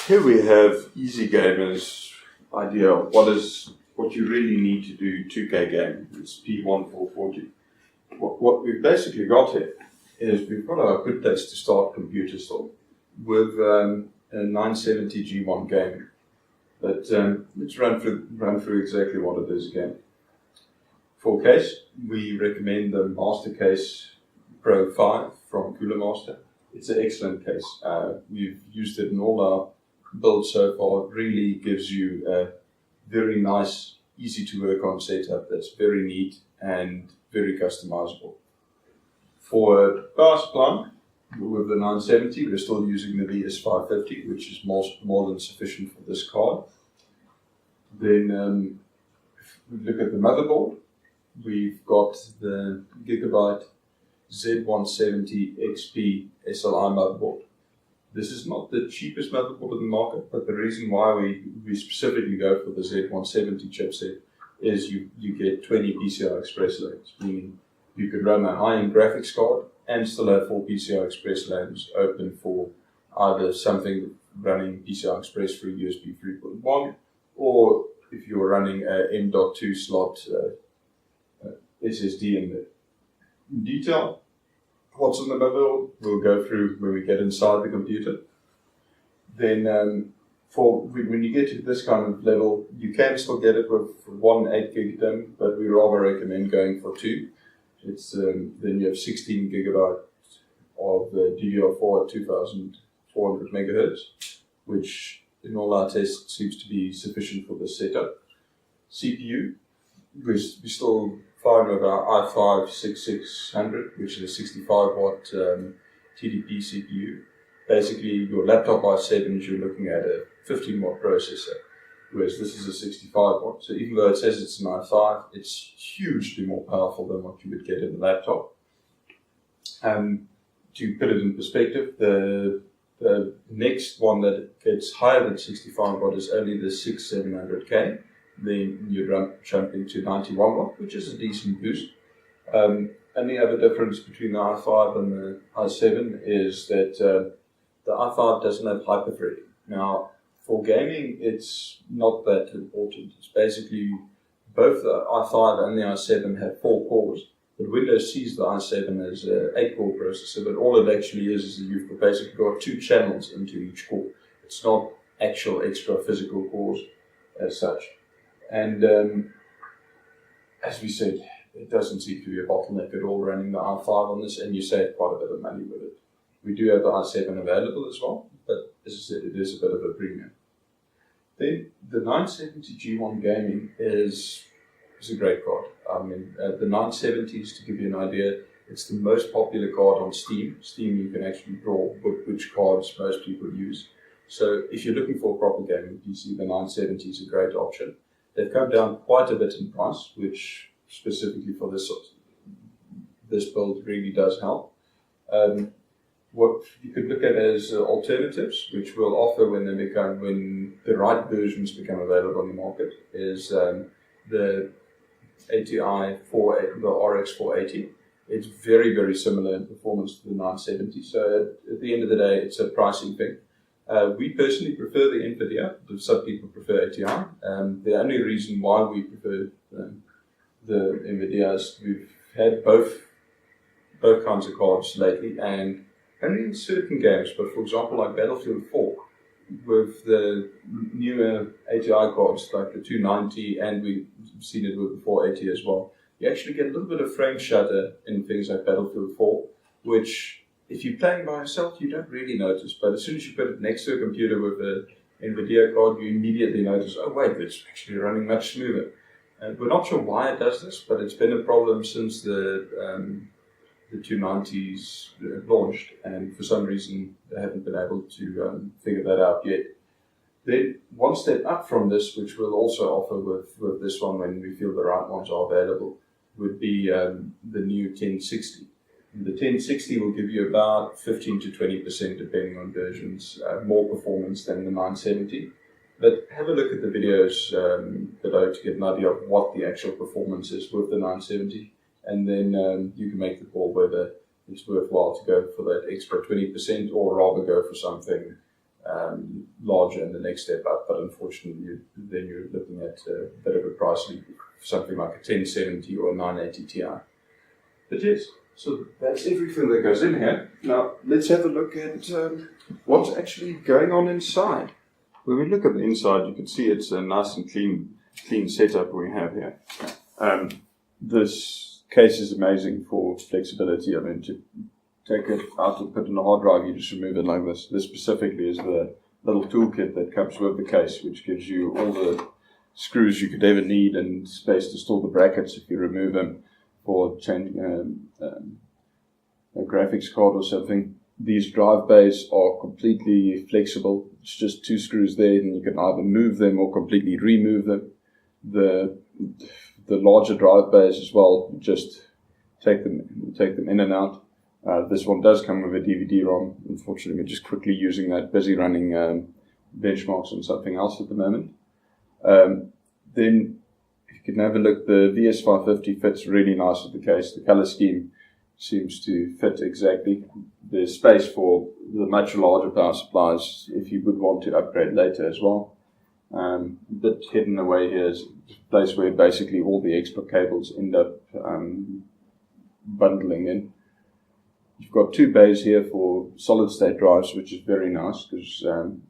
Here we have EASYGAMER's idea of what you really need to do 2K game. It's P1440. What we've basically got here is we've got a good place to start computer still with a 970 G1 game. But let's run through exactly what it is again. For case, we recommend the Mastercase Pro 5 from Cooler Master. It's an excellent case. We've used it in all our builds so far. It really gives you a very nice, easy to work on setup that's very neat and very customizable. For power supply, with the 970, we're still using the VS550, which is more than sufficient for this card. Then, if we look at the motherboard, we've got the Gigabyte Z170 XP SLI motherboard. This is not the cheapest motherboard in the market, but the reason why we specifically go for the Z170 chipset is you get 20 PCI Express lanes, meaning you could run a high-end graphics card and still have 4 PCI Express lanes open for either something running PCI Express through USB 3.1, or if you're running a M.2 slot SSD in there. In detail, what's on the motherboard we'll go through when we get inside the computer. Then when you get to this kind of level, you can still get it with one 8 gig DIMM, but we rather recommend going for 2. It's then you have 16 gigabyte of DDR4 at 2400 megahertz, which in all our tests seems to be sufficient for this setup. CPU, we're still fine with our i5-6600, which is a 65 watt TDP CPU. Basically, your laptop i7 you're looking at a 15 watt processor, whereas this is a 65 watt. So even though it says it's an i5, it's hugely more powerful than what you would get in a laptop. To put it in perspective, the next one that gets higher than 65 watt is only the 6700K. Then you jump into 91 watt, which is a decent boost. And the other difference between the i5 and the i7 is that the i5 doesn't have hyperthreading. Now, for gaming, it's not that important. It's basically both the i5 and the i7 have 4 cores, but Windows sees the i7 as an 8-core processor, but all it actually is you've basically got 2 channels into each core. It's not actual extra physical cores as such. And as we said, it doesn't seem to be a bottleneck at all running the i5 on this, and you save quite a bit of money with it. We do have the i7 available as well, but as I said, it is a bit of a premium. Then the 970 G1 Gaming is a great card. I mean, the 970s, to give you an idea, it's the most popular card on Steam. Steam, you can actually draw which cards most people use. So if you're looking for a proper gaming PC, the 970 is a great option. They've come down quite a bit in price, which specifically for this build really does help. What you could look at as alternatives, which we'll offer when the right versions become available on the market, is the ATI the RX 480. It's very, very similar in performance to the 970. So at the end of the day, it's a pricing thing. We personally prefer the NVIDIA, but some people prefer ATI. The only reason why we prefer the NVIDIA is we've had both kinds of cards lately, and only in certain games, but for example like Battlefield 4, with the newer ATI cards like the 290, and we've seen it with the 480 as well, you actually get a little bit of frame stutter in things like Battlefield 4, which if you're playing by yourself, you don't really notice, but as soon as you put it next to a computer with an NVIDIA card, you immediately notice, oh wait, it's actually running much smoother. And we're not sure why it does this, but it's been a problem since the 290s launched, and for some reason they haven't been able to figure that out yet. Then one step up from this, which we'll also offer with this one when we feel the right ones are available, would be the new 1060. The 1060 will give you about 15 to 20%, depending on versions, more performance than the 970. But have a look at the videos below to get an idea of what the actual performance is with the 970, and then you can make the call whether it's worthwhile to go for that extra 20% or rather go for something larger in the next step up, but unfortunately then you're looking at a bit of a price leap, something like a 1070 or a 980 Ti. But yes, so that's everything that goes in here. Now let's have a look at what's actually going on inside. When we look at the inside, you can see it's a nice and clean setup we have here. This case is amazing for flexibility. I mean, to take it out and put in a hard drive, you just remove it like this. This specifically is the little toolkit that comes with the case, which gives you all the screws you could ever need and space to store the brackets if you remove them for changing a graphics card or something. These drive bays are completely flexible. It's just 2 screws there, and you can either move them or completely remove them. The larger drive bays as well, just take them in and out. This one does come with a DVD-ROM. Unfortunately, we're just quickly using that, busy running benchmarks on something else at the moment. Then, if you can have a look, the VS550 fits really nice with the case. The color scheme seems to fit exactly. There's space for the much larger power supplies if you would want to upgrade later as well. A bit hidden away here is a place where basically all the extra cables end up bundling in. You've got 2 bays here for solid state drives, which is very nice, because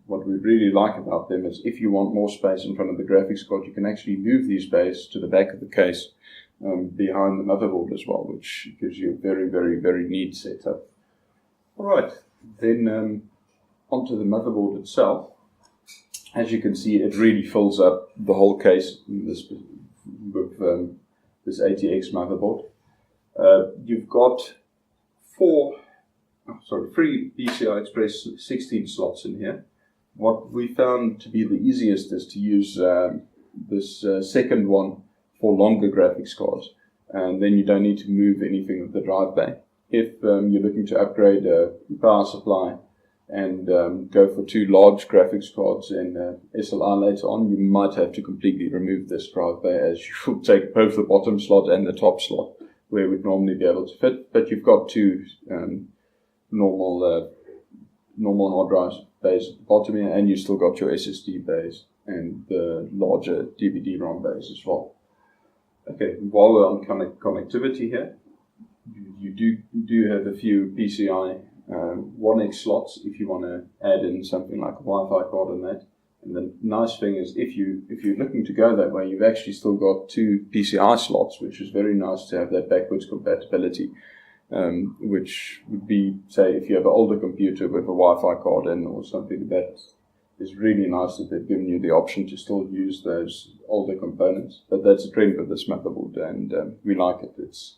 what we really like about them is if you want more space in front of the graphics card, you can actually move these bays to the back of the case behind the motherboard as well, which gives you a very, very, very neat setup. Alright, then onto the motherboard itself. As you can see, it really fills up the whole case with this ATX motherboard. You've got 3 PCI Express 16 slots in here. What we found to be the easiest is to use this second one for longer graphics cards, and then you don't need to move anything with the drive bay. If you're looking to upgrade a power supply and go for 2 large graphics cards in SLI later on, you might have to completely remove this drive bay, as you will take both the bottom slot and the top slot, where it would normally be able to fit. But you've got 2 normal hard drive bays at the bottom here, and you've still got your SSD bays and the larger DVD-ROM bays as well. Okay, while we're on connectivity here, you do have a few PCI 1X slots if you want to add in something like a Wi-Fi card on that. And the nice thing is, if you're looking to go that way, you've actually still got 2 PCI slots, which is very nice to have that backwards compatibility, which would be, say, if you have an older computer with a Wi-Fi card in or something, that is really nice that they've given you the option to still use those older components. But that's a trend with this motherboard, and we like it. It's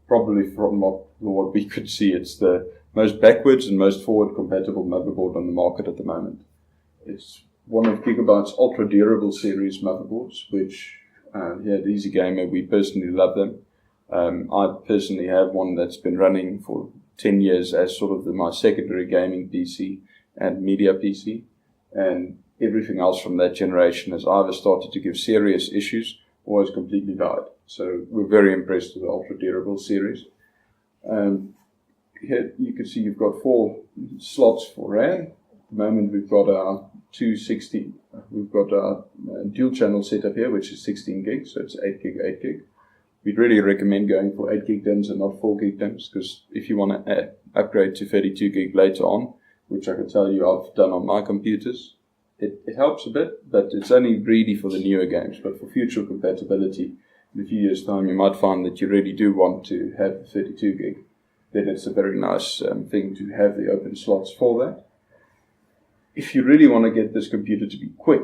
probably, from what we could see, it's the most backwards and most forward compatible motherboard on the market at the moment. It's one of Gigabyte's ultra durable series motherboards, which here at EASYGAMER we personally love them. I personally have one that's been running for 10 years as sort of my secondary gaming PC and media PC, and everything else from that generation has either started to give serious issues or has completely died. So we're very impressed with the ultra durable series. Here you can see you've got 4 slots for RAM. At the moment we've got our we've got our dual channel setup here, which is 16 gigs, so it's 8 gig, 8 gig. We'd really recommend going for 8 gig DIMMs and not 4 gig DIMMs, because if you want to upgrade to 32 gig later on, which I can tell you I've done on my computers, it helps a bit, but it's only really for the newer games. But for future compatibility, in a few years' time, you might find that you really do want to have 32 gig. Then it's a very nice thing to have the open slots for that. If you really want to get this computer to be quick,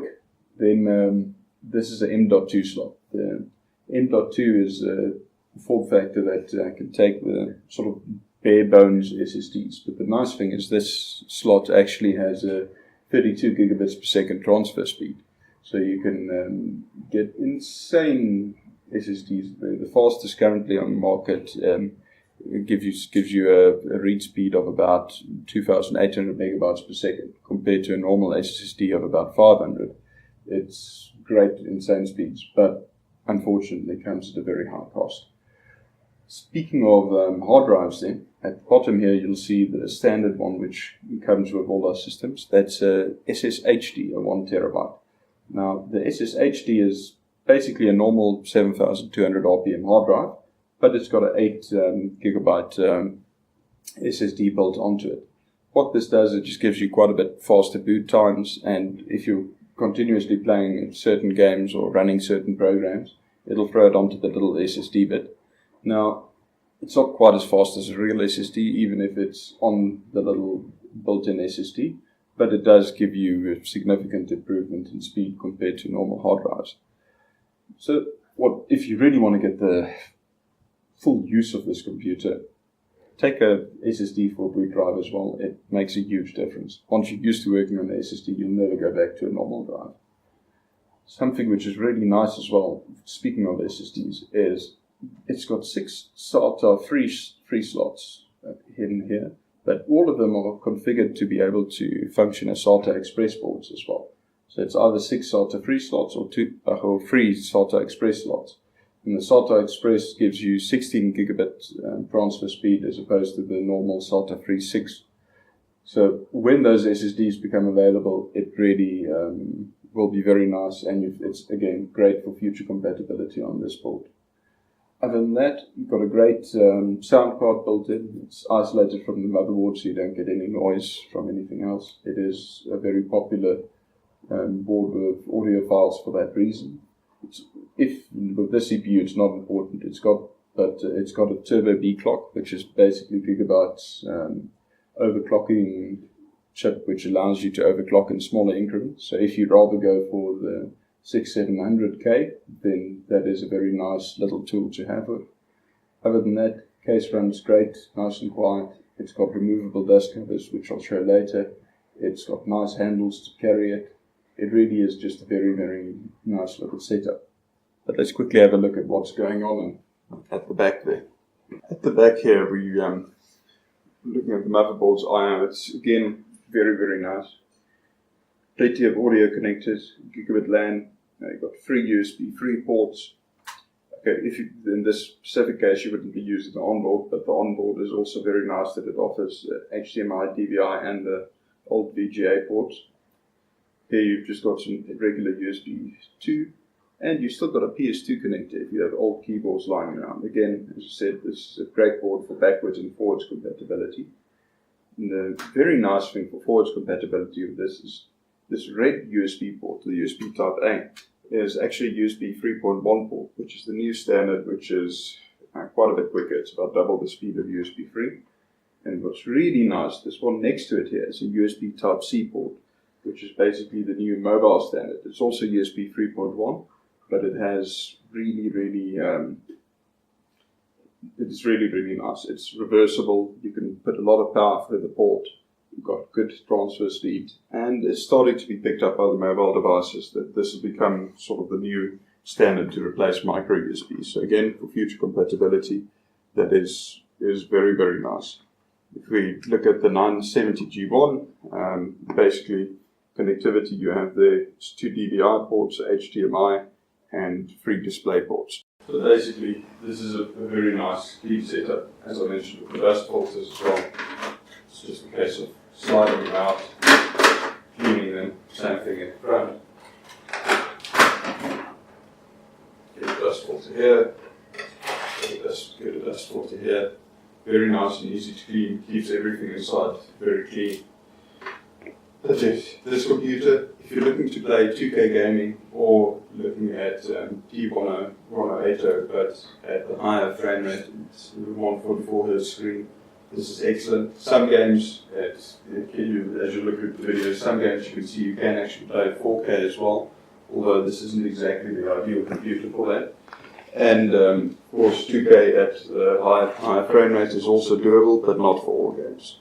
then this is an M.2 slot. The M.2 is a form factor that can take the sort of bare bones SSDs. But the nice thing is this slot actually has a 32 gigabits per second transfer speed. So you can get insane SSDs. The fastest currently on the market gives you a read speed of about 2,800 megabytes per second compared to a normal SSD of about 500. It's great, insane speeds, but unfortunately comes at a very high cost. Speaking of hard drives then, At the bottom here, you'll see the standard one, which comes with all our systems. That's a SSHD, a 1 terabyte. Now, the SSHD is basically a normal 7,200 RPM hard drive, but it's got an 8 gigabyte SSD built onto it. What this does, it just gives you quite a bit faster boot times, and if you're continuously playing certain games or running certain programs, it'll throw it onto the little SSD bit. Now, it's not quite as fast as a real SSD, even if it's on the little built-in SSD, but it does give you a significant improvement in speed compared to normal hard drives. So, if you really want to get the full use of this computer, take a SSD for a boot drive as well. It makes a huge difference. Once you're used to working on the SSD, you'll never go back to a normal drive. Something which is really nice as well, speaking of SSDs, is it's got 6 SATA free slots hidden here, but all of them are configured to be able to function as SATA Express boards as well. So it's either 6 SATA free slots or 3 SATA Express slots. And the SATA Express gives you 16 gigabit transfer speed as opposed to the normal SATA free 6. So when those SSDs become available, it really will be very nice, and it's again great for future compatibility on this board. Other than that, you've got a great sound card built in. It's isolated from the motherboard, so you don't get any noise from anything else. It is a very popular board with audiophiles for that reason. With this CPU, it's not important. It's got a turbo B clock, which is basically Gigabyte's overclocking chip, which allows you to overclock in smaller increments. So if you'd rather go for the 6700K, then that is a very nice little tool to have with. Other than that, case runs great, nice and quiet. It's got removable dust covers, which I'll show later. It's got nice handles to carry it. It really is just a very, very nice little setup. But let's quickly have a look at what's going on at the back there. At the back here, we looking at the motherboard's I/O. It's again very, very nice. Plenty of audio connectors, gigabit LAN. You've got 3 USB 3 ports. Okay, in this specific case, you wouldn't be using the onboard, but the onboard is also very nice that it offers HDMI, DVI, and the old VGA ports. Here you've just got some regular USB 2, and you've still got a PS2 connector if you have old keyboards lying around. Again, as I said, this is a great board for backwards and forwards compatibility. And the very nice thing for forwards compatibility of this is this red USB port, the USB Type A, is actually a USB 3.1 port, which is the new standard, which is quite a bit quicker. It's about double the speed of USB 3. And what's really nice, this one next to it here is a USB Type C port, which is basically the new mobile standard. It's also USB 3.1, but it has it's really nice. It's reversible. You can put a lot of power through the port. You've got good transfer speed, and it's starting to be picked up by the mobile devices that this has become sort of the new standard to replace micro USB. So again, for future compatibility, that is very, very nice. If we look at the 970G1, basically connectivity you have there, it's 2 DVI ports, HDMI, and 3 display ports. So basically, this is a very nice clean setup, as I mentioned, with the dust filters as well. It's just a case of sliding them out, cleaning them, same thing in front. Get a dust filter here, get a dust filter here. Very nice and easy to clean, keeps everything inside very clean. But yes, this computer, if you're looking to play 2K gaming or looking at P1080, but at the higher frame rate, it's 144 Hz screen, this is excellent. Some games, as you look at the video, some games you can see you can actually play 4K as well, although this isn't exactly the ideal computer for that. And of course 2K at higher frame rate is also doable, but not for all games.